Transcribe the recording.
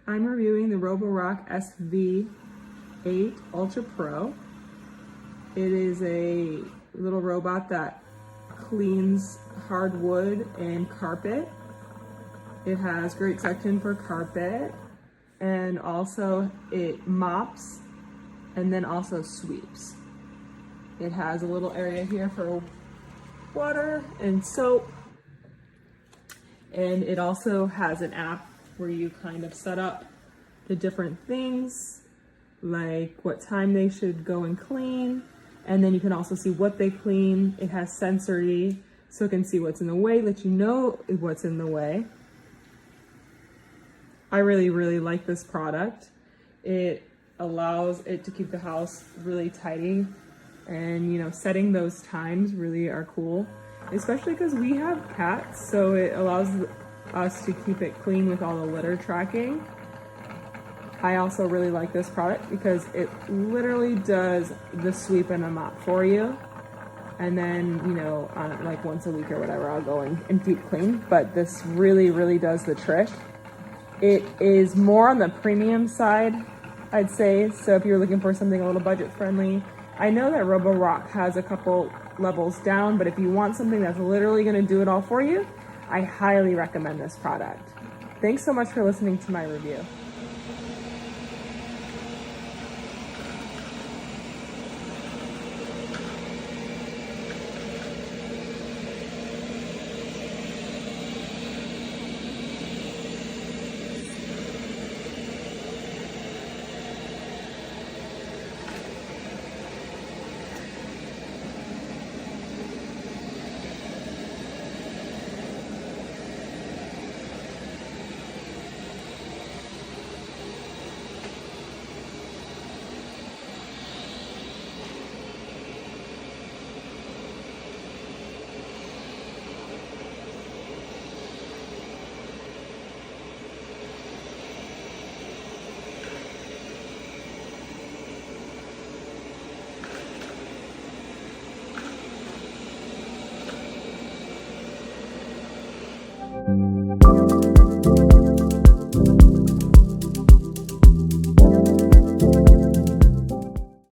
I'm reviewing the Roborock SV8 Ultra Pro. It is a little robot that cleans hardwood and carpet. It has great suction for carpet, and also it mops and then also sweeps. It has a little area here for water and soap, and it also has an app where you kind of set up the different things, like what time they should go and clean, and then you can also see what they clean. It has sensory, so it can see what's in the way, let you know what's in the way. I really like this product. It allows it to keep the house really tidy, and you know, setting those times really are cool, especially because we have cats, so it allows us to keep it clean with all the litter tracking. I also really like this product because it literally does the sweep and a mop for you, and then, you know, on like once a week or whatever, I'll go and deep clean, but this really does the trick. It is more on the premium side, I'd say, so if you're looking for something a little budget friendly. I know that Roborock has a couple levels down, but if you want something that's literally going to do it all for you, I highly recommend this product. Thanks so much for listening to my review.